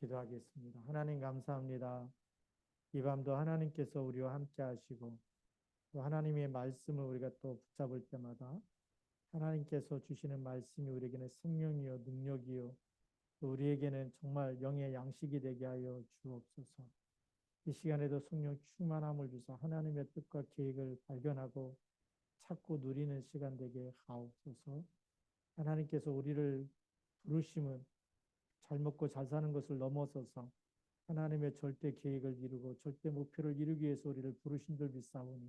기도하겠습니다. 하나님 감사합니다. 이 밤도 하나님께서 우리와 함께 하시고 또 하나님의 말씀을 우리가 또 붙잡을 때마다 하나님께서 주시는 말씀이 우리에게는 생명이요 능력이요 또 우리에게는 정말 영의 양식이 되게 하여 주옵소서. 이 시간에도 성령 충만함을 주사 하나님의 뜻과 계획을 발견하고 찾고 누리는 시간 되게 하옵소서. 하나님께서 우리를 부르심은 잘 먹고 잘 사는 것을 넘어서서 하나님의 절대 계획을 이루고 절대 목표를 이루기 위해서 우리를 부르신 줄 믿사오니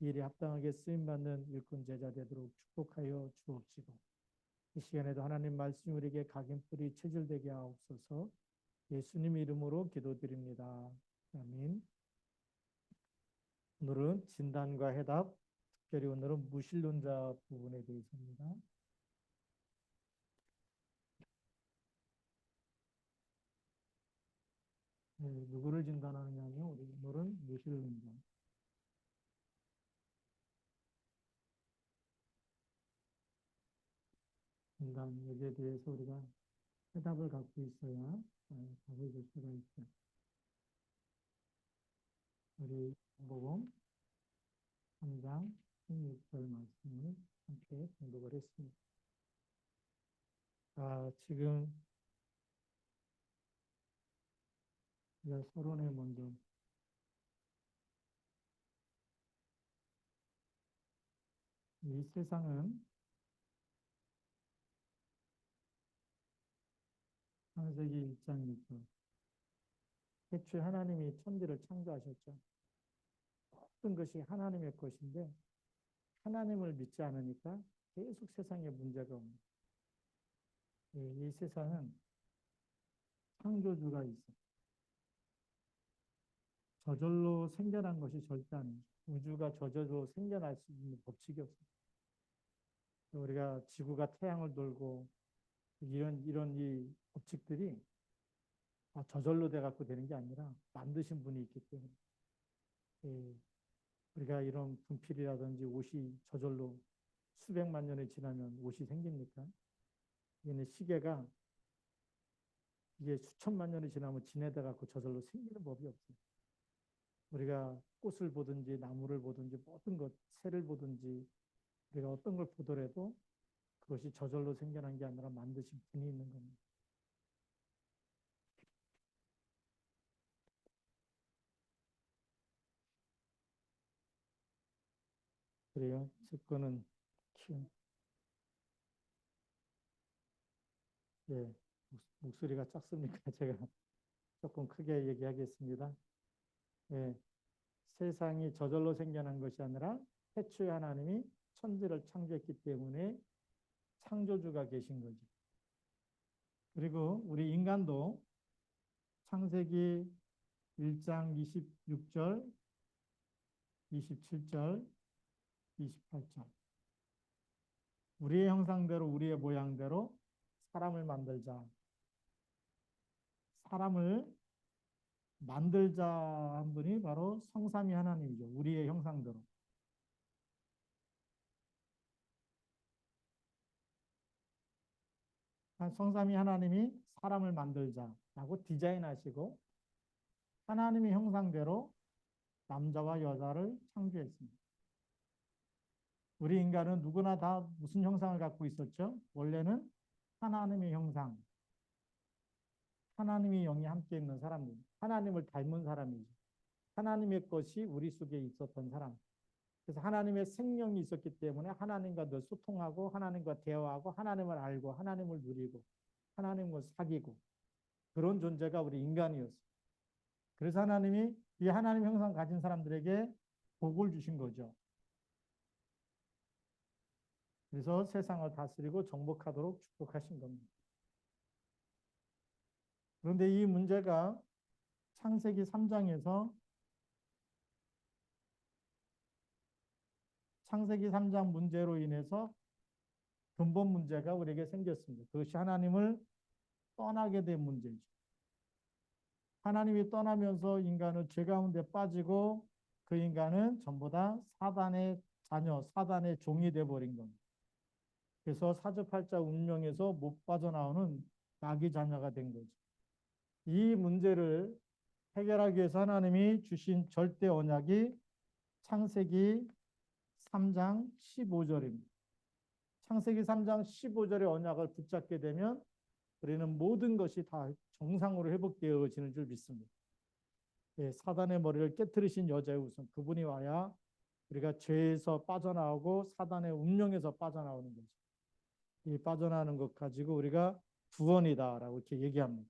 이 일에 합당하게 쓰임받는 일꾼 제자 되도록 축복하여 주옵시고 이 시간에도 하나님 말씀 우리에게 각인뿌리 체질되게 하옵소서. 예수님 이름으로 기도드립니다. 아멘. 오늘은 진단과 해답, 특별히 오늘은 무신론자 부분에 대해서입니다. 누구를 진단하느냐면 우리 오늘은 무신론자. 진단 여기에 대해서 우리가 해답을 갖고 있어야 답을 줄 수가 있죠. 우리 복음 3장 16절 말씀을 함께 공독을 했습니다. 지금 서론에 먼저 이 세상은 창세기 1장 6절 태초에 하나님이 천지를 창조하셨죠. 모든 것이 하나님의 것인데 하나님을 믿지 않으니까 계속 세상에 문제가 옵니다. 이 세상은 창조주가 있어. 저절로 생겨난 것이 절대 아니에요. 우주가 저절로 생겨날 수 있는 법칙이 없어요. 우리가 지구가 태양을 돌고 이런 이 법칙들이 저절로 돼 갖고 되는 게 아니라 만드신 분이 있기 때문에 우리가 이런 분필이라든지 옷이 저절로 수백만 년이 지나면 옷이 생깁니까? 이게 시계가 이게 수천만 년이 지나면 진해돼 갖고 저절로 생기는 법이 없어요. 우리가 꽃을 보든지 나무를 보든지 모든 것, 새를 보든지 우리가 어떤 걸 보더라도 그것이 저절로 생겨난 게 아니라 만드신 분이 있는 겁니다. 그래요. 접근은 키운. 예, 목소리가 작습니까? 제가 조금 크게 얘기하겠습니다. 예, 세상이 저절로 생겨난 것이 아니라 태초에 하나님이 천지를 창조했기 때문에 창조주가 계신 거죠. 그리고 우리 인간도 창세기 1장 26절, 27절, 28절. 우리의 형상대로 우리의 모양대로 사람을 만들자. 사람을 만들자 한 분이 바로 성삼위 하나님이죠. 우리의 형상대로. 성삼위 하나님이 사람을 만들자라고 디자인하시고 하나님의 형상대로 남자와 여자를 창조했습니다. 우리 인간은 누구나 다 무슨 형상을 갖고 있었죠? 원래는 하나님의 형상, 하나님의 영이 함께 있는 사람들, 하나님을 닮은 사람이죠. 하나님의 것이 우리 속에 있었던 사람. 그래서 하나님의 생명이 있었기 때문에 하나님과 늘 소통하고 하나님과 대화하고 하나님을 알고 하나님을 누리고 하나님을 사귀고 그런 존재가 우리 인간이었어요. 그래서 하나님이 이 하나님 형상 가진 사람들에게 복을 주신 거죠. 그래서 세상을 다스리고 정복하도록 축복하신 겁니다. 그런데 이 문제가 창세기 3장에서 창세기 3장 문제로 인해서 근본 문제가 우리에게 생겼습니다. 그것이 하나님을 떠나게 된 문제죠. 하나님이 떠나면서 인간은 죄 가운데 빠지고 그 인간은 전부 다 사단의 자녀, 사단의 종이 되어버린 겁니다. 그래서 사주팔자 운명에서 못 빠져나오는 마귀 자녀가 된 거죠. 이 문제를 해결하기 위해서 하나님이 주신 절대 언약이 창세기 3장 15절입니다. 창세기 3장 15절의 언약을 붙잡게 되면 우리는 모든 것이 다 정상으로 회복되어지는 줄 믿습니다. 예, 사단의 머리를 깨뜨리신 여자의 우선 그분이 와야 우리가 죄에서 빠져나오고 사단의 운명에서 빠져나오는 거죠. 이 빠져나오는 것 가지고 우리가 구원이다라고 이렇게 얘기합니다.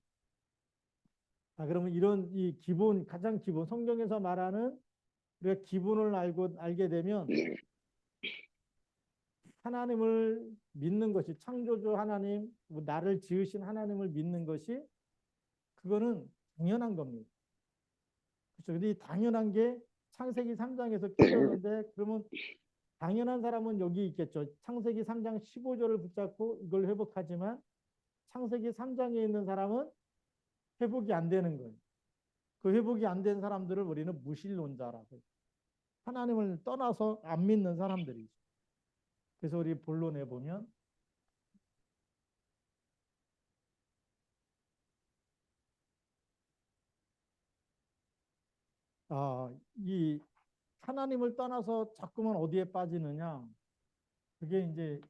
그러면 이런 이 기본, 가장 기본, 성경에서 말하는 우리가 기본을 알게 되면 하나님을 믿는 것이, 창조주 하나님, 나를 지으신 하나님을 믿는 것이 그거는 당연한 겁니다. 그렇죠. 근데 이 당연한 게 창세기 3장에서 깨졌는데 그러면 당연한 사람은 여기 있겠죠. 창세기 3장 15절을 붙잡고 이걸 회복하지만 창세기 3장에 있는 사람은 회복이 안 되는 거예요. 그 회복이 안 된 사람들을 우리는 무신론자라고 해요. 하나님을 떠나서 안 믿는 사람들이죠. 그래서 우리 본론에 보면 이 하나님을 떠나서 자꾸만 어디에 빠지느냐? 그게 이제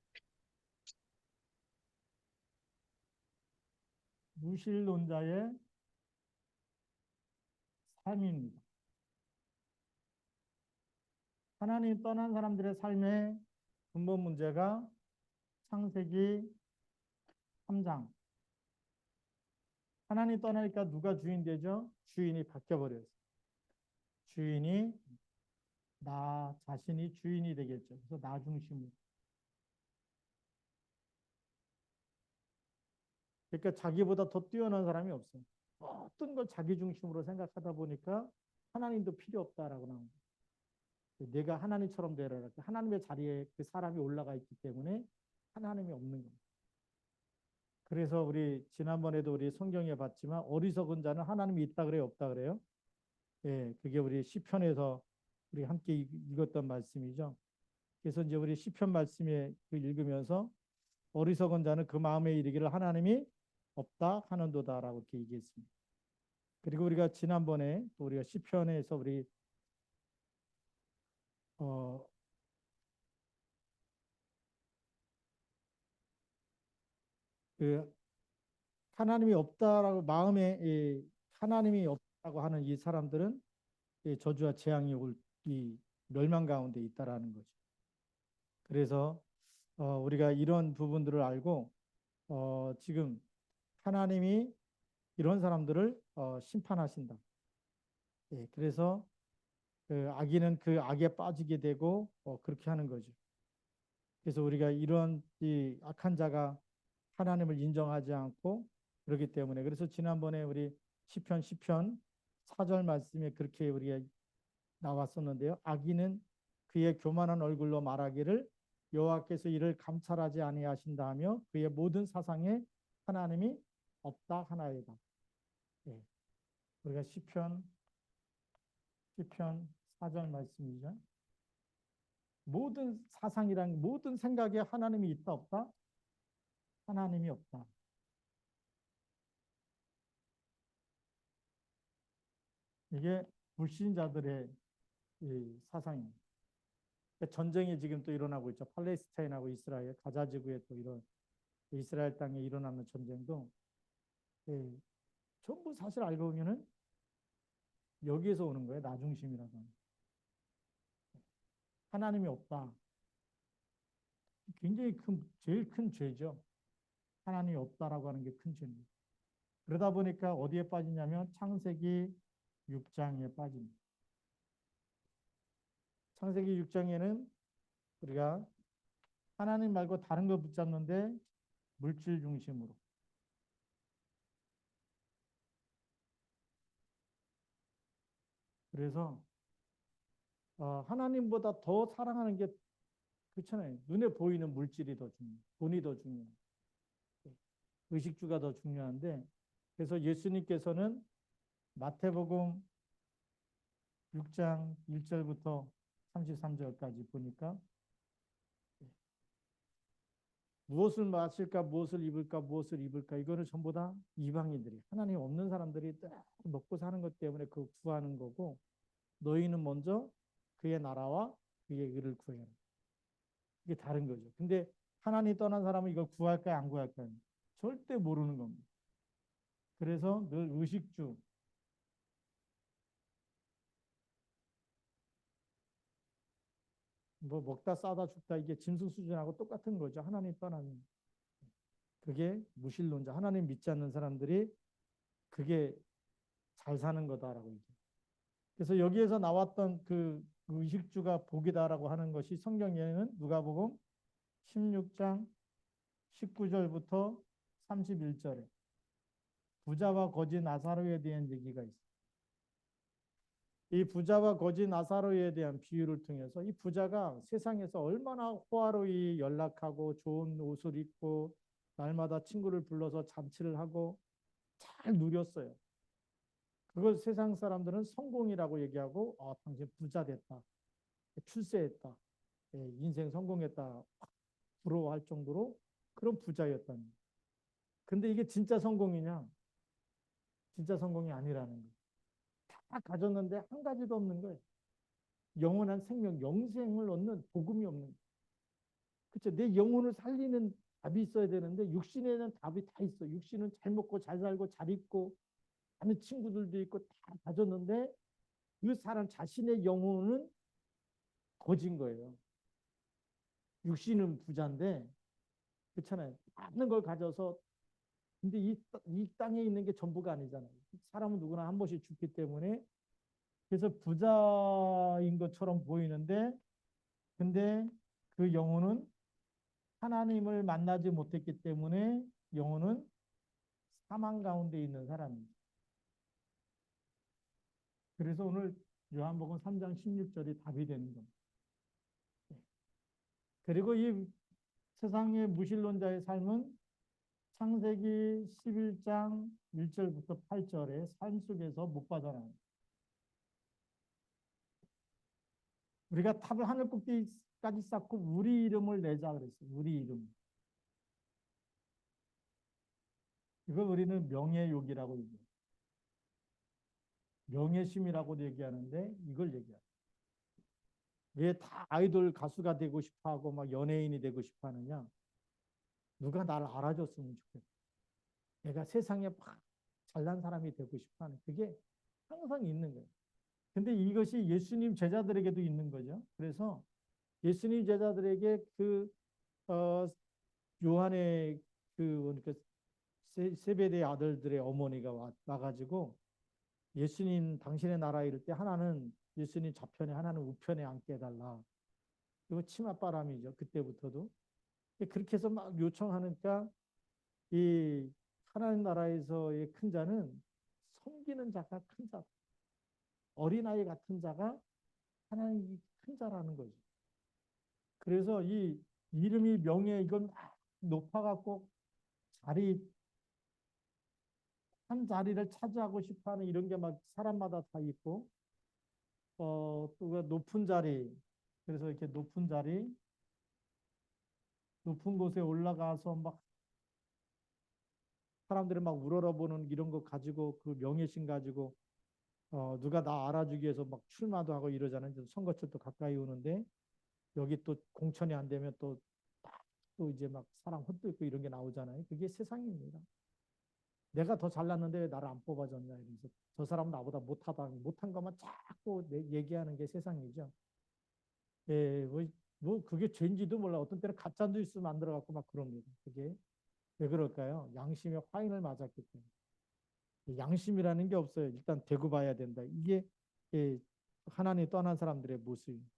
무신론자의 삶입니다. 하나님 떠난 사람들의 삶의 근본 문제가 창세기 3장. 하나님 떠나니까 누가 주인 되죠? 주인이 바뀌어버렸어요. 주인이 나 자신이 주인이 되겠죠. 그래서 나 중심으로. 그러니까 자기보다 더 뛰어난 사람이 없어요. 어떤 걸 자기 중심으로 생각하다 보니까 하나님도 필요 없다라고 나옵니다. 내가 하나님처럼 되라. 하나님의 자리에 그 사람이 올라가 있기 때문에 하나님이 없는 겁니다. 그래서 우리 지난번에도 우리 성경에 봤지만 어리석은 자는 하나님이 있다 그래요, 없다 그래요? 예, 그게 우리 시편에서 우리 함께 읽었던 말씀이죠. 그래서 이제 우리 시편 말씀에 읽으면서 어리석은 자는 그 마음에 이르기를 하나님이 없다 하는도다라고 이렇게 얘기했습니다. 그리고 우리가 지난번에 또 우리가 시편에서 우리 어, 그 하나님이 없다라고 마음에 하나님이 없다고 하는 이 사람들은 저주와 재앙이 올 이 멸망 가운데 있다라는 거죠. 그래서 우리가 이런 부분들을 알고 지금 하나님이 이런 사람들을 심판하신다. 예, 그래서 그 악인은 그 악에 빠지게 되고 그렇게 하는 거죠. 그래서 우리가 이런 이 악한 자가 하나님을 인정하지 않고 그렇기 때문에 그래서 지난번에 우리 시편 4절 말씀에 그렇게 우리가 나왔었는데요. 악인은 그의 교만한 얼굴로 말하기를 여호와께서 이를 감찰하지 아니하신다 하며 그의 모든 사상에 하나님이 없다 하나이다. 예. 우리가 시편 4절 말씀이죠. 모든 사상이란 모든 생각에 하나님이 있다 없다? 하나님이 없다. 이게 불신자들의 이 사상입니다. 전쟁이 지금 또 일어나고 있죠. 팔레스타인하고 이스라엘, 가자 지구에 또 이런 이스라엘 땅에 일어나는 전쟁도 예, 전부 사실 알고 보면은 여기에서 오는 거예요. 나 중심이라서. 하나님이 없다. 굉장히 제일 큰 죄죠. 하나님이 없다라고 하는 게 큰 죄입니다. 그러다 보니까 어디에 빠지냐면 창세기 6장에 빠집니다. 창세기 6장에는 우리가 하나님 말고 다른 거 붙잡는데 물질 중심으로. 그래서 하나님보다 더 사랑하는 게 그렇잖아요. 눈에 보이는 물질이 더 중요해요. 돈이 더 중요해요. 의식주가 더 중요한데 그래서 예수님께서는 마태복음 6장 1절부터 33절까지 보니까 무엇을 마실까, 무엇을 입을까, 무엇을 입을까, 이거는 전부 다 이방인들이, 하나님 없는 사람들이 딱 먹고 사는 것 때문에 그 구하는 거고, 너희는 먼저 그의 나라와 그의 의를 구해라. 이게 다른 거죠. 근데 하나님 떠난 사람은 이걸 구할까요, 안 구할까요? 절대 모르는 겁니다. 그래서 늘 의식주, 뭐 먹다 싸다 죽다, 이게 짐승 수준하고 똑같은 거죠. 하나님 떠나면. 그게 무신론자, 하나님 믿지 않는 사람들이 그게 잘 사는 거다라고 얘기해요. 그래서 여기에서 나왔던 그 의식주가 복이다라고 하는 것이 성경에는 누가복음 16장 19절부터 31절에 부자와 거지 나사로에 대한 얘기가 있어요. 이 부자와 거지 나사로에 대한 비유를 통해서 이 부자가 세상에서 얼마나 호화로이 연락하고 좋은 옷을 입고 날마다 친구를 불러서 잔치를 하고 잘 누렸어요. 그걸 세상 사람들은 성공이라고 얘기하고, 당신 부자 됐다, 출세했다, 인생 성공했다 부러워할 정도로 그런 부자였다는 거예요. 근데 이게 진짜 성공이냐? 진짜 성공이 아니라는 거예요. 다 가졌는데 한 가지도 없는 거예요. 영원한 생명, 영생을 얻는 복음이 없는 거예요. 그렇죠? 내 영혼을 살리는 답이 있어야 되는데 육신에는 답이 다 있어. 육신은 잘 먹고 잘 살고 잘 입고 하는 친구들도 있고 다 가졌는데 그 사람 자신의 영혼은 거진 거예요. 육신은 부자인데 그렇잖아요. 많은 걸 가져서 근데 이 땅에 있는 게 전부가 아니잖아요. 사람은 누구나 한 번씩 죽기 때문에 그래서 부자인 것처럼 보이는데 근데 그 영혼은 하나님을 만나지 못했기 때문에 영혼은 사망 가운데 있는 사람입니다. 그래서 오늘 요한복음 3장 16절이 답이 되는 겁니다. 그리고 이 세상의 무신론자의 삶은 창세기 11장 1절부터 8절의 삶 속에서 못 빠져나옵니다. 우리가 탑을 하늘 꼭대기까지 쌓고 우리 이름을 내자 그랬어요. 우리 이름. 이걸 우리는 명예욕이라고 얘기해요. 명예심이라고도 얘기하는데 이걸 얘기해요. 왜 다 아이돌 가수가 되고 싶어 하고 막 연예인이 되고 싶어 하느냐? 누가 나를 알아줬으면 좋겠다. 내가 세상에 막 잘난 사람이 되고 싶어 하는 그게 항상 있는 거예요. 근데 이것이 예수님 제자들에게도 있는 거죠. 그래서 예수님 제자들에게 어, 요한의 그러니까 세베대의 아들들의 어머니가 와가지고 예수님 당신의 나라에 이를 때 하나는 예수님 좌편에 하나는 우편에 앉게 해달라. 이거 치맛바람이죠. 그때부터도. 그렇게 해서 막 요청하니까 이 하나님 나라에서의 큰 자는 섬기는 자가 큰 자, 어린아이 같은 자가 하나님이 큰 자라는 거죠. 그래서 이 이름이 명예 이건 높아갖고 자리 한 자리를 차지하고 싶어하는 이런 게 막 사람마다 다 있고 또 높은 자리 그래서 이렇게 높은 자리 높은 곳에 올라가서 막 사람들이 막 우러러보는 이런 거 가지고 그 명예심 가지고 누가 나 알아주기 위해서 막 출마도 하고 이러잖아요. 선거철도 가까이 오는데 여기 또 공천이 안 되면 또 이제 막 사람 헛되고 이런 게 나오잖아요. 그게 세상입니다. 내가 더 잘났는데 왜 나를 안 뽑아줬냐 이러면서 저 사람은 나보다 못한 것만 자꾸 얘기하는 게 세상이죠. 예, 뭐 그게 죄인지도 몰라. 어떤 때는 가짜 뉴스 만들어 갖고 막 그럽니다. 그게 왜 그럴까요? 양심의 화인을 맞았기 때문에. 양심이라는 게 없어요. 일단 대고 봐야 된다. 이게 예, 하나님 떠난 사람들의 모습입니다.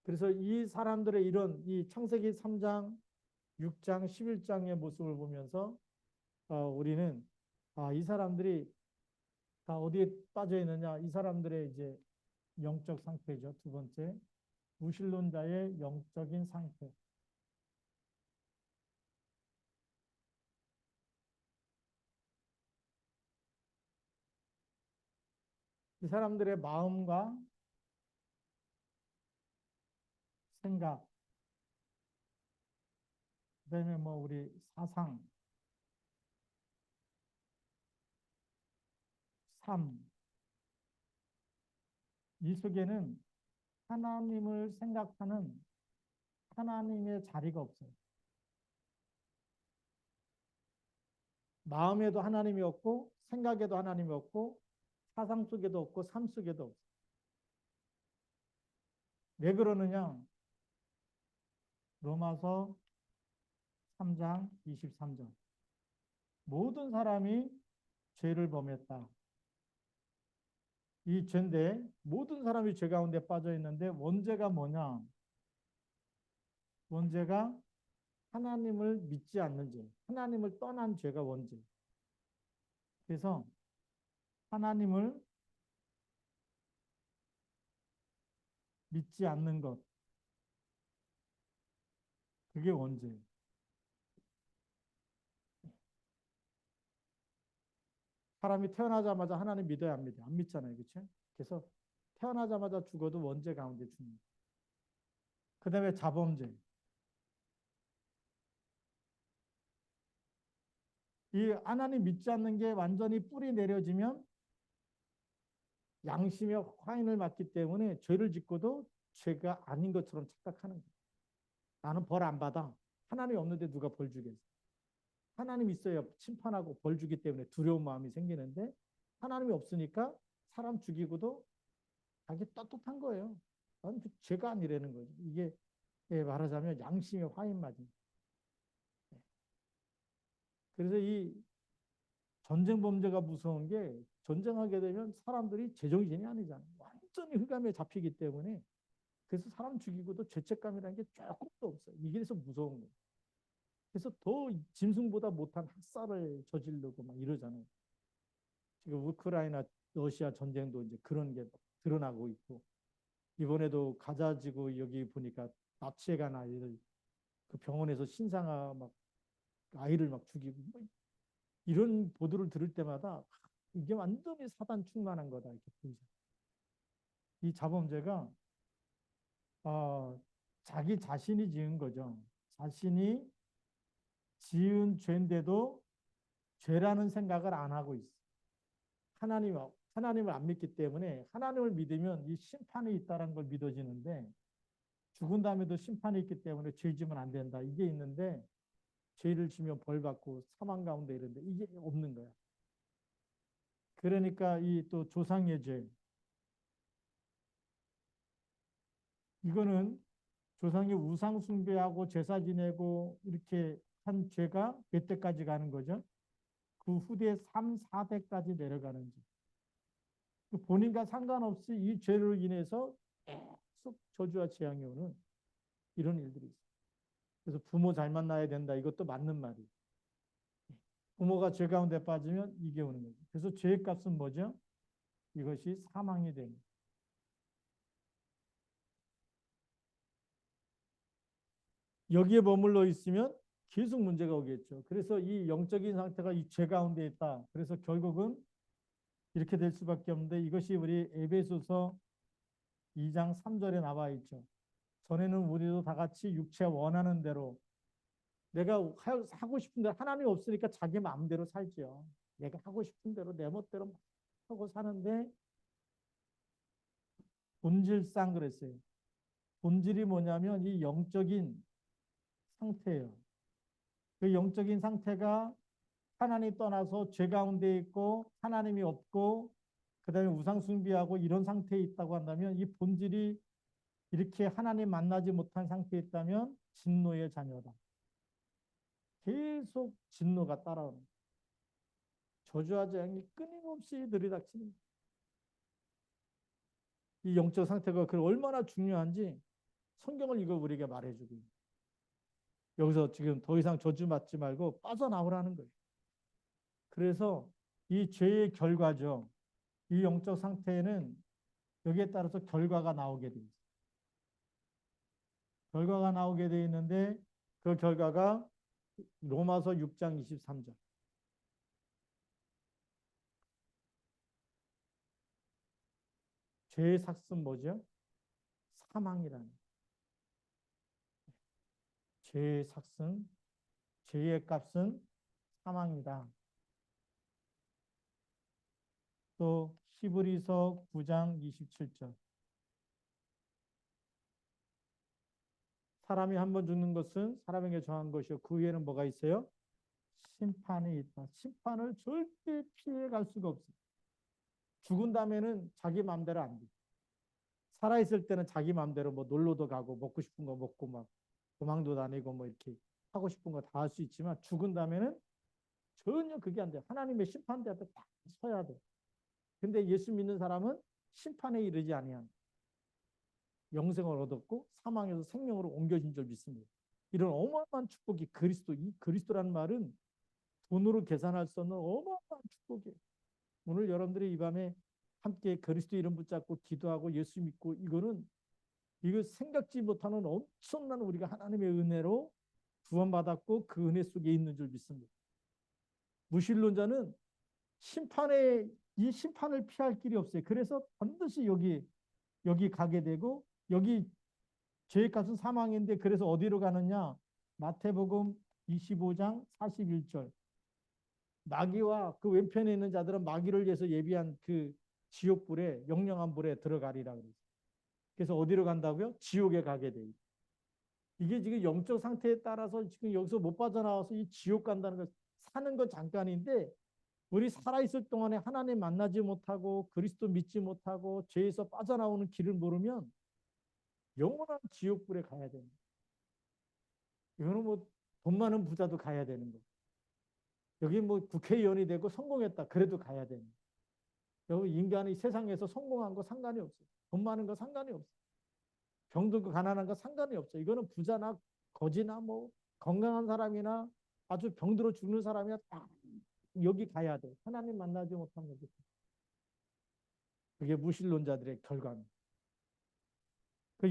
그래서 이 사람들의 이런 이 창세기 3장, 6장, 11장의 모습을 보면서 우리는 이 사람들이 다 어디에 빠져 있느냐? 이 사람들의 이제 영적 상태죠. 두 번째, 무신론자의 영적인 상태. 이 사람들의 마음과 생각, 그다음에 뭐 우리 사상, 삶, 이 속에는 하나님을 생각하는 하나님의 자리가 없어요. 마음에도 하나님이 없고 생각에도 하나님이 없고 사상 속에도 없고 삶 속에도 없어요. 왜 그러느냐? 로마서 3장 23절. 모든 사람이 죄를 범했다. 이 죄인데 모든 사람이 죄 가운데 빠져 있는데 원죄가 뭐냐? 원죄가 하나님을 믿지 않는 죄, 하나님을 떠난 죄가 원죄. 그래서 하나님을 믿지 않는 것, 그게 원죄. 사람이 태어나자마자 하나님 믿어야 안 믿어요? 안 믿잖아요. 그렇죠? 그래서 태어나자마자 죽어도 원죄 가운데 죽습니다. 그 다음에 자범죄. 이 하나님 믿지 않는 게 완전히 뿌리 내려지면 양심의 화인을 맞기 때문에 죄를 짓고도 죄가 아닌 것처럼 착각하는 거예요. 나는 벌 안 받아. 하나님이 없는데 누가 벌 주겠어. 하나님 있어야 심판하고 벌 주기 때문에 두려운 마음이 생기는데 하나님이 없으니까 사람 죽이고도 자기 떳떳한 거예요. 나는 그 죄가 아니라는 거죠. 이게 말하자면 양심의 화인 맞은. 그래서 이 전쟁 범죄가 무서운 게 전쟁하게 되면 사람들이 제정신이 아니잖아요. 완전히 흑암에 잡히기 때문에 그래서 사람 죽이고도 죄책감이라는 게 조금도 없어요. 이게 그래서 무서운 거예요. 그래서 더 짐승보다 못한 학살을 저지르고 막 이러잖아요. 지금 우크라이나 러시아 전쟁도 이제 그런 게 드러나고 있고 이번에도 가자지구 여기 보니까 납치해 간 아이들 그 병원에서 신상아 막 아이를 막 죽이고 뭐 이런 보도를 들을 때마다 이게 완전히 사단 충만한 거다 이렇게 보이죠. 이 자범죄가 자기 자신이 지은 거죠. 자신이 지은 죄인데도 죄라는 생각을 안 하고 있어. 하나님을 안 믿기 때문에 하나님을 믿으면 이 심판이 있다는 걸 믿어지는데 죽은 다음에도 심판이 있기 때문에 죄 지면 안 된다. 이게 있는데 죄를 지면 벌 받고 사망 가운데 이런데 이게 없는 거야. 그러니까 이 또 조상의 죄 이거는 조상이 우상 숭배하고 제사 지내고 이렇게 한 죄가 몇 대까지 가는 거죠? 그 후대 3, 4대까지 내려가는 죄. 그 본인과 상관없이 이 죄로 인해서 계속 저주와 재앙이 오는 이런 일들이 있어요. 그래서 부모 잘 만나야 된다. 이것도 맞는 말이에요. 부모가 죄 가운데 빠지면 이게 오는 거죠. 그래서 죄의 값은 뭐죠? 이것이 사망이 됩니다. 여기에 머물러 있으면 계속 문제가 오겠죠. 그래서 이 영적인 상태가 이 죄 가운데 있다. 그래서 결국은 이렇게 될 수밖에 없는데 이것이 우리 에베소서 2장 3절에 나와 있죠. 전에는 우리도 다 같이 육체 원하는 대로 내가 하고 싶은 대로 하나님이 없으니까 자기 마음대로 살죠. 내가 하고 싶은 대로 내 멋대로 하고 사는데 본질상 그랬어요. 본질이 뭐냐면 이 영적인 상태예요. 그 영적인 상태가 하나님 떠나서 죄 가운데 있고 하나님이 없고 그다음에 우상 숭배하고 이런 상태에 있다고 한다면 이 본질이 이렇게 하나님 만나지 못한 상태에 있다면 진노의 자녀다. 계속 진노가 따라오는 저주와 재앙이 끊임없이 들이닥치는 이 영적 상태가 그 얼마나 중요한지 성경을 이거 우리에게 말해주고 여기서 지금 더 이상 저주 받지 말고 빠져나오라는 거예요. 그래서 이 죄의 결과죠. 이 영적 상태에는 여기에 따라서 결과가 나오게 돼 있어요. 결과가 나오게 돼 있는데 그 결과가 로마서 6장 23절. 죄의 삭은 뭐죠? 사망이라는. 죄의 삭은 죄의 값은 사망이다. 또 히브리서 9장 27절. 사람이 한 번 죽는 것은 사람에게 정한 것이요. 그 위에는 뭐가 있어요? 심판이 있다. 심판을 절대 피해갈 수가 없어요. 죽은 다음에는 자기 마음대로 안 돼. 살아있을 때는 자기 마음대로 뭐 놀러도 가고 먹고 싶은 거 먹고 막 도망도 다니고 뭐 이렇게 하고 싶은 거 다 할 수 있지만 죽은 다음에는 전혀 그게 안 돼. 하나님의 심판대 앞에 딱 서야 돼. 근데 예수 믿는 사람은 심판에 이르지 아니한 영생을 얻었고 사망에서 생명으로 옮겨진 줄 믿습니다. 이런 어마어마한 축복이 이 그리스도라는 말은 돈으로 계산할 수 없는 어마어마한 축복이에요. 오늘 여러분들이 이 밤에 함께 그리스도 이름 붙잡고 기도하고 예수 믿고 이거 생각지 못하는 엄청난 우리가 하나님의 은혜로 구원받았고 그 은혜 속에 있는 줄 믿습니다. 무신론자는 이 심판을 피할 길이 없어요. 그래서 반드시 여기 가게 되고 여기 죄의 값은 사망인데 그래서 어디로 가느냐? 마태복음 25장 41절. 마귀와 그 왼편에 있는 자들은 마귀를 위해서 예비한 그 지옥불에 영영한 불에 들어가리라 그랬어요. 그래서 어디로 간다고요? 지옥에 가게 돼요. 이게 지금 영적 상태에 따라서 지금 여기서 못 빠져나와서 이 지옥 간다는 거 사는 건 잠깐인데 우리 살아있을 동안에 하나님 만나지 못하고 그리스도 믿지 못하고 죄에서 빠져나오는 길을 모르면 영원한 지옥불에 가야 됩니다. 이거는 뭐 돈 많은 부자도 가야 되는 거. 여기 뭐 국회의원이 되고 성공했다. 그래도 가야 됩니다. 여기 인간이 세상에서 성공한 거 상관이 없어요. 돈 많은 거 상관이 없어요. 병들고 가난한 거 상관이 없어요. 이거는 부자나 거지나 뭐 건강한 사람이나 아주 병들어 죽는 사람이나 다 여기 가야 돼. 하나님 만나지 못한 거죠. 그게 무신론자들의 결과입니다.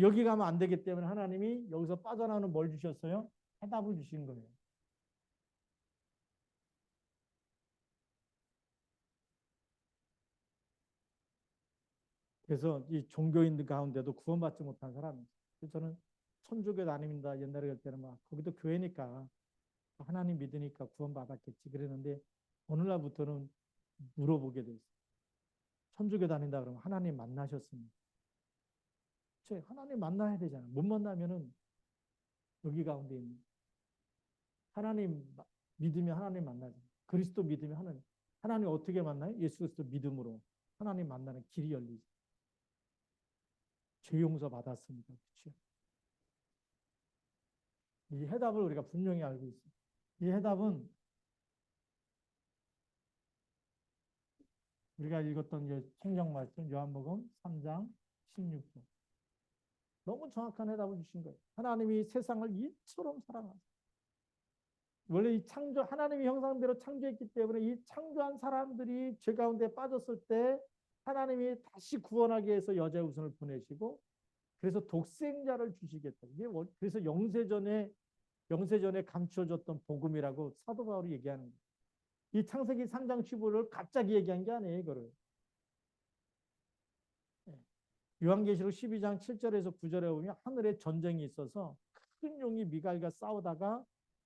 여기 가면 안 되기 때문에 하나님이 여기서 빠져나오는 뭘 주셨어요? 해답을 주신 거예요. 그래서 이 종교인들 가운데도 구원받지 못한 사람이 있어요. 저는 천주교 다닙니다. 옛날에 갈 때는 막 거기도 교회니까 하나님 믿으니까 구원받았겠지 그랬는데 오늘날부터는 물어보게 돼 있어요. 천주교 다닌다 그러면 하나님 만나셨습니까? 하나님 만나야 되잖아. 못 만나면은 여기 가운데 있는 하나님 믿으면 하나님 만나죠. 그리스도 믿으면 하나님 어떻게 만나요? 예수 그리스도 믿음으로 하나님 만나는 길이 열리죠. 죄 용서 받았습니다. 그렇죠? 이 해답을 우리가 분명히 알고 있어요. 이 해답은 우리가 읽었던 성경 말씀 요한복음 3장 16절. 너무 정확한 해답을 주신 거예요. 하나님이 세상을 이처럼 사랑하셨어요. 원래 이 하나님의 형상대로 창조했기 때문에 이 창조한 사람들이 죄 가운데 빠졌을 때 하나님이 다시 구원하기 위해서 여자의 우선을 보내시고 그래서 독생자를 주시겠다. 이게 그래서 영세전에 감추어졌던 복음이라고 사도 바울이 얘기하는 거예요. 이 창세기 3장 15를 갑자기 얘기한 게 아니에요, 이거를. 요한계시록 12장 7절에서 9절에 보면 하늘에 전쟁이 있어서 큰 용이 미가엘과 싸우다가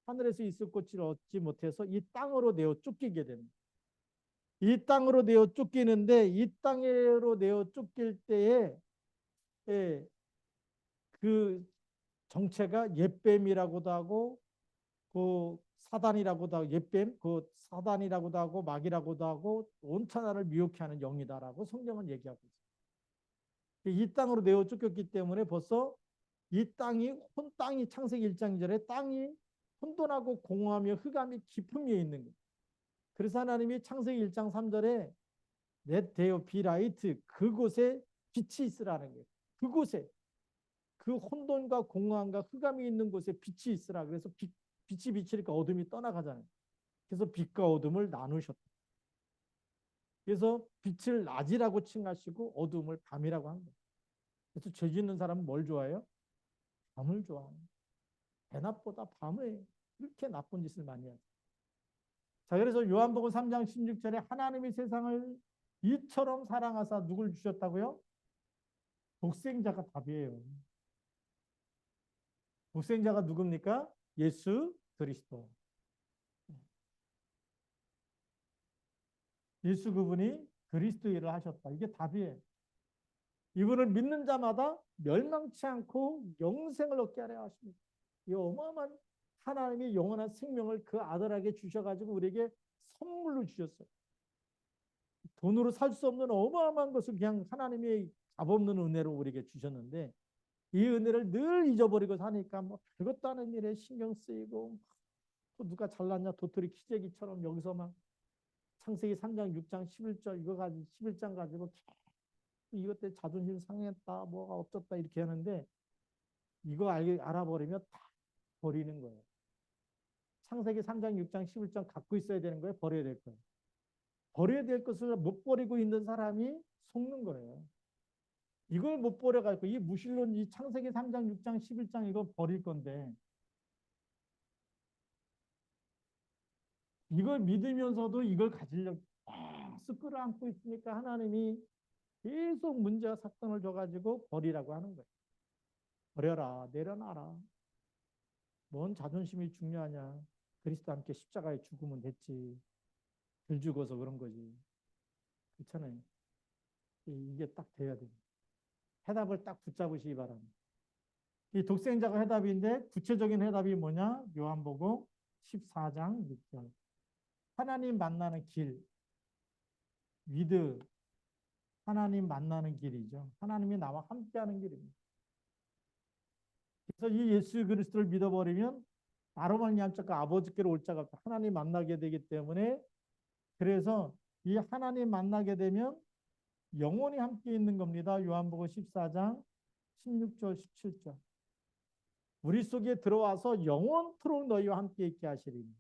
하늘에서 있을 곳을 얻지 못해서 이 땅으로 내어 쫓기게 됩니다. 이 땅으로 내어 쫓기는데 이 땅으로 내어 쫓길 때에 그 정체가 옛뱀이라고도 하고 그 사단이라고도 하고 옛뱀 그 사단이라고도 하고 마귀라고도 하고 온 천하를 미혹해 하는 영이다라고 성경은 얘기하고 있어요. 이 땅으로 내어 쫓겼기 때문에 벌써 이 땅이 창세기 1장 2절에 땅이 혼돈하고 공허하며 흑암이 깊음 위에 있는 거예요. 그래서 하나님이 창세기 1장 3절에 Let there be light 그곳에 빛이 있으라는 거예요. 그곳에 그 혼돈과 공허함과 흑암이 있는 곳에 빛이 있으라. 그래서 빛이 비치니까 어둠이 떠나가잖아요. 그래서 빛과 어둠을 나누셨다. 그래서 빛을 낮이라고 칭하시고 어둠을 밤이라고 한 거예요. 그래서 죄 짓는 사람은 뭘 좋아해요? 밤을 좋아해요. 대낮보다 밤에 그렇게 나쁜 짓을 많이 하죠. 자, 그래서 요한복음 3장 16절에 하나님이 세상을 이처럼 사랑하사 누굴 주셨다고요? 독생자가 답이에요. 독생자가 누굽니까? 예수 그리스도. 예수 그분이 그리스도 일을 하셨다. 이게 답이에요. 이분을 믿는 자마다 멸망치 않고 영생을 얻게 하려 하십니다. 이 어마어마한 하나님이 영원한 생명을 그 아들에게 주셔가지고 우리에게 선물로 주셨어요. 돈으로 살 수 없는 어마어마한 것을 그냥 하나님이 값없는 은혜로 우리에게 주셨는데 이 은혜를 늘 잊어버리고 사니까 뭐 별것도 아닌 일에 신경 쓰이고 또 누가 잘났냐 도토리 키재기처럼 여기서 막 창세기 3장 6장 11절 이거 가지고 11장 가지고 이것 때문에 자존심 상했다 뭐가 어쩌다 이렇게 하는데 이거 알아버리면 다 버리는 거예요. 창세기 3장 6장 11장 갖고 있어야 되는 거예요. 버려야 될 거예요. 버려야 될 것을 못 버리고 있는 사람이 속는 거예요. 이걸 못 버려가지고 이 무신론 이 창세기 3장 6장 11장 이거 버릴 건데 이걸 믿으면서도 이걸 가지려고 계속 끌어안고 있으니까 하나님이 계속 문제와 사건을 줘가지고 버리라고 하는 거예요. 버려라, 내려놔라. 뭔 자존심이 중요하냐. 그리스도 함께 십자가에 죽으면 됐지. 덜 죽어서 그런 거지. 그렇잖아요. 이게 딱 돼야 돼요. 해답을 딱 붙잡으시기 바랍니다. 이 독생자가 해답인데 구체적인 해답이 뭐냐? 요한복음 14장 6절. 하나님 만나는 길, 위드, 하나님 만나는 길이죠. 하나님이 나와 함께하는 길입니다. 그래서 이 예수 그리스도를 믿어버리면 나로 말미암아 아버지께로 올 자가 없다. 하나님 만나게 되기 때문에 그래서 이 하나님 만나게 되면 영원히 함께 있는 겁니다. 요한복음 14장 16절 17절. 우리 속에 들어와서 영원토록 너희와 함께 있게 하시리니.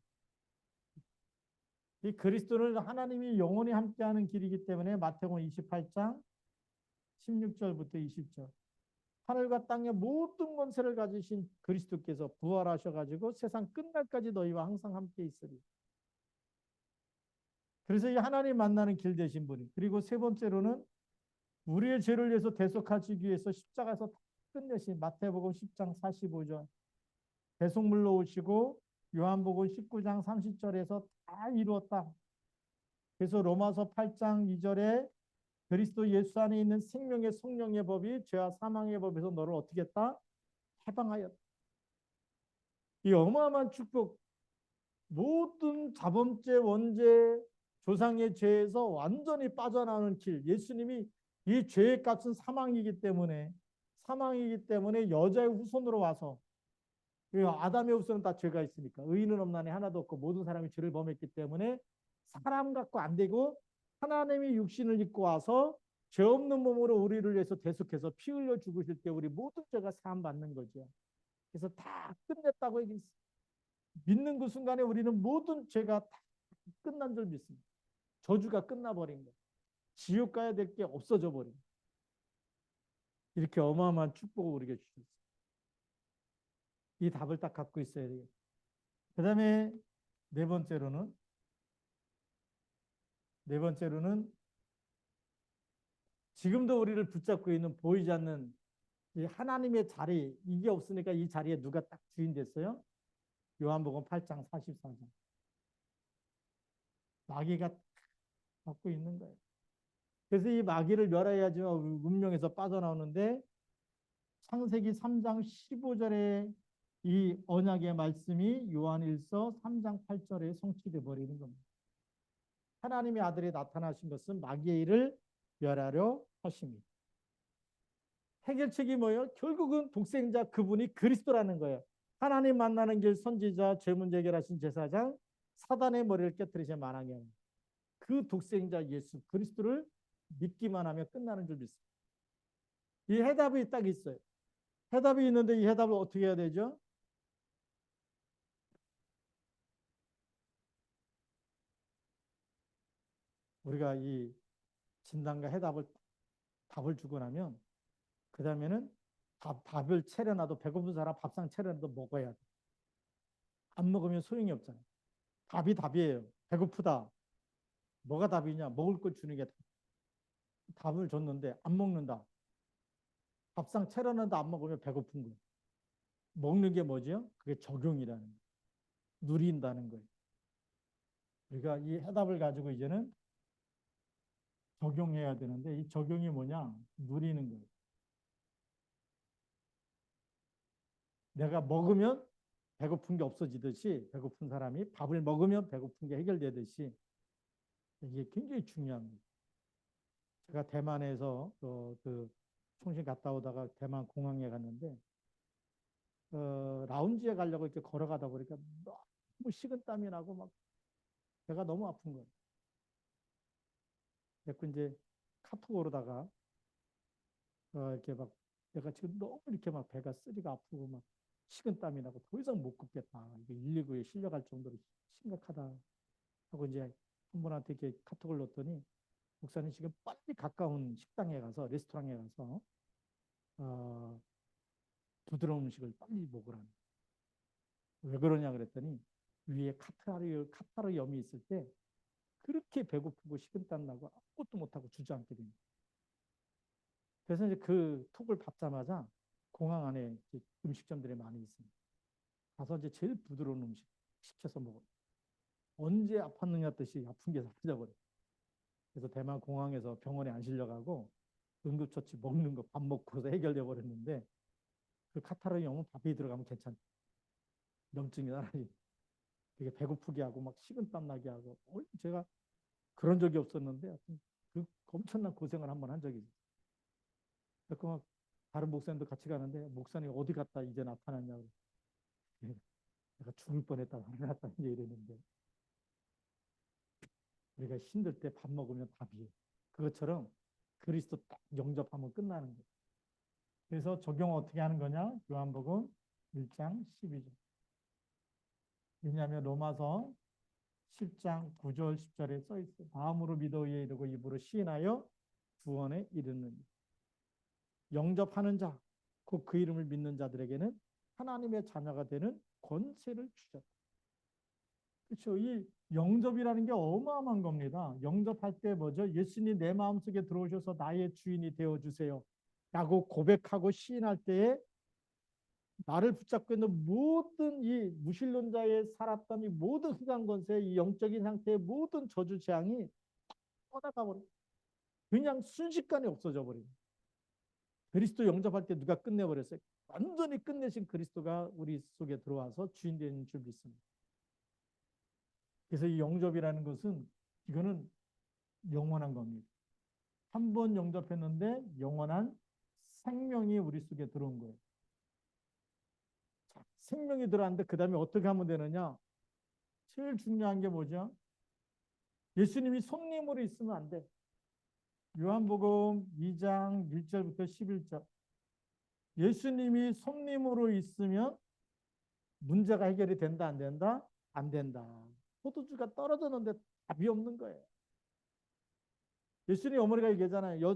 이 그리스도는 하나님이 영원히 함께하는 길이기 때문에 마태복음 28장 16절부터 20절. 하늘과 땅의 모든 권세를 가지신 그리스도께서 부활하셔가지고 세상 끝날까지 너희와 항상 함께 있으리. 그래서 이 하나님 만나는 길 되신 분이. 그리고 세 번째로는 우리의 죄를 위해서 대속하시기 위해서 십자가에서 끝내신 마태복음 10장 45절. 대속물로 오시고 요한복음 19장 30절에서 다 이루었다. 그래서 로마서 8장 2절에 그리스도 예수 안에 있는 생명의 성령의 법이 죄와 사망의 법에서 너를 어떻게 했다? 해방하였다. 이 어마어마한 축복, 모든 자범죄, 원죄, 조상의 죄에서 완전히 빠져나오는 길. 예수님이 이 죄의 값은 사망이기 때문에 여자의 후손으로 와서 아담의 후손은 다 죄가 있으니까 의인은 없나니 하나도 없고 모든 사람이 죄를 범했기 때문에 사람 갖고 안 되고 하나님이 육신을 입고 와서 죄 없는 몸으로 우리를 위해서 대속해서 피 흘려 죽으실 때 우리 모든 죄가 사함 받는 거죠. 그래서 다 끝냈다고 얘기했어요. 믿는 그 순간에 우리는 모든 죄가 다 끝난 줄 믿습니다. 저주가 끝나버린 거예요. 지옥 가야 될 게 없어져 버린 거예요. 이렇게 어마어마한 축복을 우리에게 주셨어요. 이 답을 딱 갖고 있어야 돼요. 그 다음에 네 번째로는 지금도 우리를 붙잡고 있는 보이지 않는 이 하나님의 자리, 이게 없으니까 이 자리에 누가 딱 주인 됐어요? 요한복음 8장 44절. 마귀가 갖고 있는 거예요. 그래서 이 마귀를 멸해야지만 운명에서 빠져나오는데 창세기 3장 15절에 이 언약의 말씀이 요한일서 3장 8절에 성취돼 버리는 겁니다. 하나님의 아들이 나타나신 것은 마귀의 일을 멸하려 하십니다. 해결책이 뭐예요? 결국은 독생자 그분이 그리스도라는 거예요. 하나님 만나는 길 선지자 죄 문제 해결하신 제사장 사단의 머리를 깨뜨리신 만왕의 그 독생자 예수 그리스도를 믿기만 하면 끝나는 줄 믿습니다. 이 해답이 딱 있어요. 해답이 있는데 이 해답을 어떻게 해야 되죠? 우리가 이 진단과 답을 주고 나면 그 다음에는 밥을 차려놔도 배고픈 사람 밥상 차려놔도 먹어야 돼. 안 먹으면 소용이 없잖아요. 답이 답이에요. 배고프다. 뭐가 답이냐? 먹을 걸 주는 게 답을 줬는데 안 먹는다. 밥상 차려놔도 안 먹으면 배고픈 거예요. 먹는 게 뭐죠? 그게 적용이라는 거예요. 누린다는 거예요. 우리가 이 해답을 가지고 이제는 적용해야 되는데 이 적용이 뭐냐? 누리는 거예요. 내가 먹으면 배고픈 게 없어지듯이 배고픈 사람이 밥을 먹으면 배고픈 게 해결되듯이 이게 굉장히 중요한 거예요. 제가 대만에서 총신 갔다 오다가 대만 공항에 갔는데 라운지에 가려고 이렇게 걸어가다 보니까 너무 식은땀이 나고 막 배가 너무 아픈 거예요. 그래서 이제 카톡으로다가 이렇게 막 내가 지금 너무 이렇게 막 배가 쓰리가 아프고 막 식은땀이 나고 더 이상 못 걷겠다. 이게 119에 실려갈 정도로 심각하다. 하고 이제 한 분한테 이렇게 카톡을 넣었더니 목사님 지금 빨리 가까운 식당에 가서 레스토랑에 가서 어, 부드러운 음식을 빨리 먹으라는. 왜 그러냐 그랬더니 위에 카타르염이 있을 때 그렇게 배고프고 식은땀 나고 아무것도 못하고 주저앉게 됩니다. 그래서 이제 그 톡을 받자마자 공항 안에 음식점들이 많이 있습니다. 가서 이제 제일 부드러운 음식 시켜서 먹어요. 언제 아팠느냐 뜻이 아픈 게 사라져버려요. 그래서 대만 공항에서 병원에 안 실려가고 응급처치 먹는 거 밥 먹고서 해결돼 버렸는데 그 카타르염은 밥이 들어가면 괜찮죠. 염증이 사라지. 되게 배고프게 하고 막 식은땀 나게 하고 제가 그런 적이 없었는데 그 엄청난 고생을 한번 한 적이 있어요. 그래서 막 다른 목사님도 같이 가는데 목사님 어디 갔다 이제 나타났냐고. 내가 죽을 뻔했다 화를 났다 이제 이랬는데 우리가 힘들 때 밥 먹으면 답이에요. 그것처럼 그리스도 딱 영접하면 끝나는 거예요. 그래서 적용을 어떻게 하는 거냐? 요한복음 1장 12절. 왜냐하면 로마서 10장 9절 10절에 써 있어요. 마음으로 믿어 의에 이르고 입으로 시인하여 구원에 이르는 영접하는 자, 곧 그 이름을 믿는 자들에게는 하나님의 자녀가 되는 권세를 주셨다. 그렇죠. 이 영접이라는 게 어마어마한 겁니다. 영접할 때 뭐죠? 예수님 내 마음속에 들어오셔서 나의 주인이 되어주세요. 라고 고백하고 시인할 때에 나를 붙잡고 있는 모든 이 무신론자의 살았던 이 모든 흑암 권세, 이 영적인 상태의 모든 저주 재앙이 떠나가 버려. 그냥 순식간에 없어져 버립니다. 그리스도 영접할 때 누가 끝내버렸어요? 완전히 끝내신 그리스도가 우리 속에 들어와서 주인 되는 줄 믿습니다. 그래서 이 영접이라는 것은 이거는 영원한 겁니다. 한 번 영접했는데 영원한 생명이 우리 속에 들어온 거예요. 자, 생명이 들어왔는데 그 다음에 어떻게 하면 되느냐? 제일 중요한 게 뭐죠? 예수님이 손님으로 있으면 안 돼. 요한복음 2장 1절부터 11절. 예수님이 손님으로 있으면 문제가 해결이 된다, 안 된다? 안 된다. 포도주가 떨어졌는데 답이 없는 거예요. 예수님 어머니가 얘기하잖아요.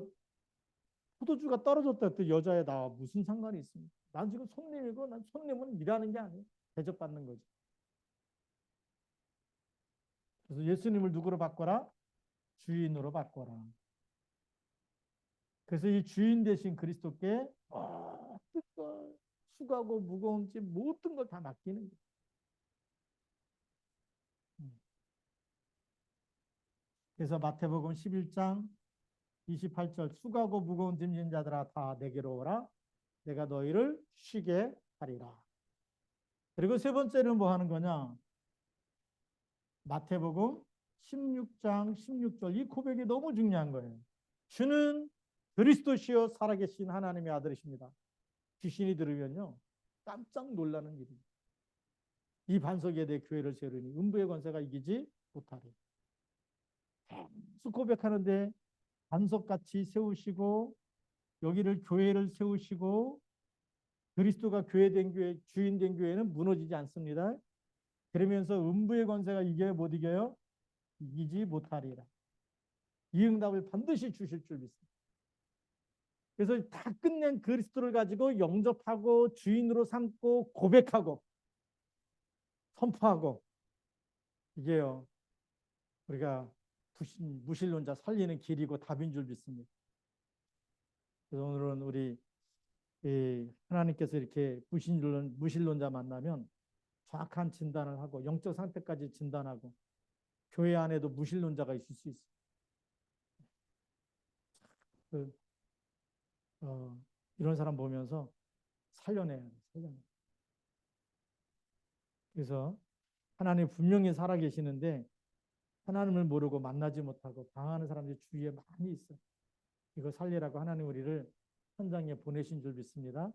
포도주가 떨어졌다 했더니 여자애 나와 무슨 상관이 있습니까? 난 지금 손님이고 난 손님은 일하는 게 아니에요. 대접받는 거지. 그래서 예수님을 누구로 바꿔라? 주인으로 바꿔라. 그래서 이 주인 대신 그리스도께 모든 걸 수고하고 무거운 짐 모든 걸 다 맡기는 거예요. 그래서 마태복음 11장 28절 수고하고 무거운 짐진 자들아 다 내게로 오라 내가 너희를 쉬게 하리라. 그리고 세 번째는 뭐 하는 거냐? 마태복음 16장 16절 이 고백이 너무 중요한 거예요. 주는 그리스도시요 살아계신 하나님의 아들이십니다. 귀신이 들으면요 깜짝 놀라는 일입니다. 이 반석에 내 교회를 세우니 음부의 권세가 이기지 못하리. 계속 고백하는데 반석같이 세우시고 여기를 교회를 세우시고 그리스도가 교회된 교회 주인된 교회는 무너지지 않습니다. 그러면서 음부의 권세가 이겨요 못 이겨요? 이기지 못하리라. 이 응답을 반드시 주실 줄 믿습니다. 그래서 다 끝낸 그리스도를 가지고 영접하고 주인으로 삼고 고백하고 선포하고 이게요 우리가 무신론자 살리는 길이고 답인 줄 믿습니다. 그래서 오늘은 우리 하나님께서 이렇게 무신론자 만나면 정확한 진단을 하고 영적 상태까지 진단하고 교회 안에도 무신론자가 있을 수 있어요. 그, 이런 사람 보면서 살려내야 돼, 살려내. 그래서 하나님 분명히 살아계시는데 하나님을 모르고 만나지 못하고 방황하는 사람들이 주위에 많이 있어. 이거 살리라고 하나님 우리를 현장에 보내신 줄 믿습니다.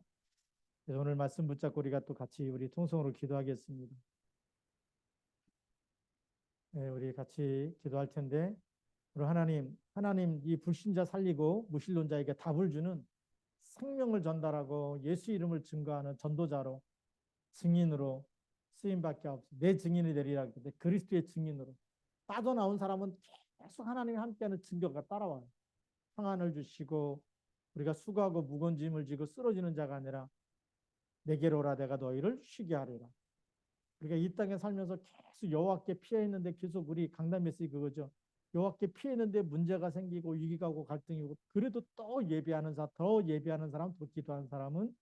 그래서 오늘 말씀 붙잡고 우리가 또 같이 우리 통성으로 기도하겠습니다. 네, 우리 같이 기도할 텐데 우리 하나님 이 불신자 살리고 무신론자에게 답을 주는 생명을 전달하고 예수 이름을 증거하는 전도자로 증인으로 쓰임밖에 없어. 내 증인이 되리라 그랬는데 그리스도의 증인으로 빠져나온 사람은 계속 하나님이 함께하는 증거가 따라와요. 평안을 주시고 우리가 수고하고 무거운 짐을 지고 쓰러지는 자가 아니라 내게로 오라 내가 너희를 쉬게 하리라. 우리가 이 땅에 살면서 계속 여호와께 피해 있는데 계속 우리 강단 메시지 그거죠. 여호와께 피해 있는데 문제가 생기고 위기가 오고 갈등이 오고 그래도 또 예배하는 사람, 더 예배하는 사람, 더 기도하는 사람은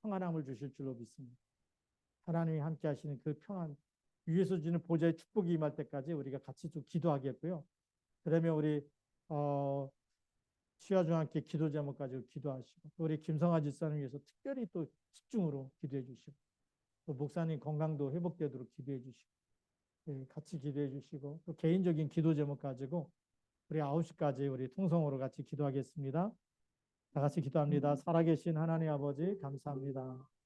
평안함을 주실 줄로 믿습니다. 하나님이 함께 하시는 그 평안 위에서 주는 보좌의 축복이 임할 때까지 우리가 같이 좀 기도하겠고요. 그러면 우리 시화중앙교 기도 제목 가지고 기도하시고 또 우리 김성아 집사님 위해서 특별히 또 집중으로 기도해 주시고 또 목사님 건강도 회복되도록 기도해 주시고 네, 같이 기도해 주시고 또 개인적인 기도 제목 가지고 우리 9시까지 우리 통성으로 같이 기도하겠습니다. 다 같이 기도합니다. 살아계신 하나님 아버지 감사합니다.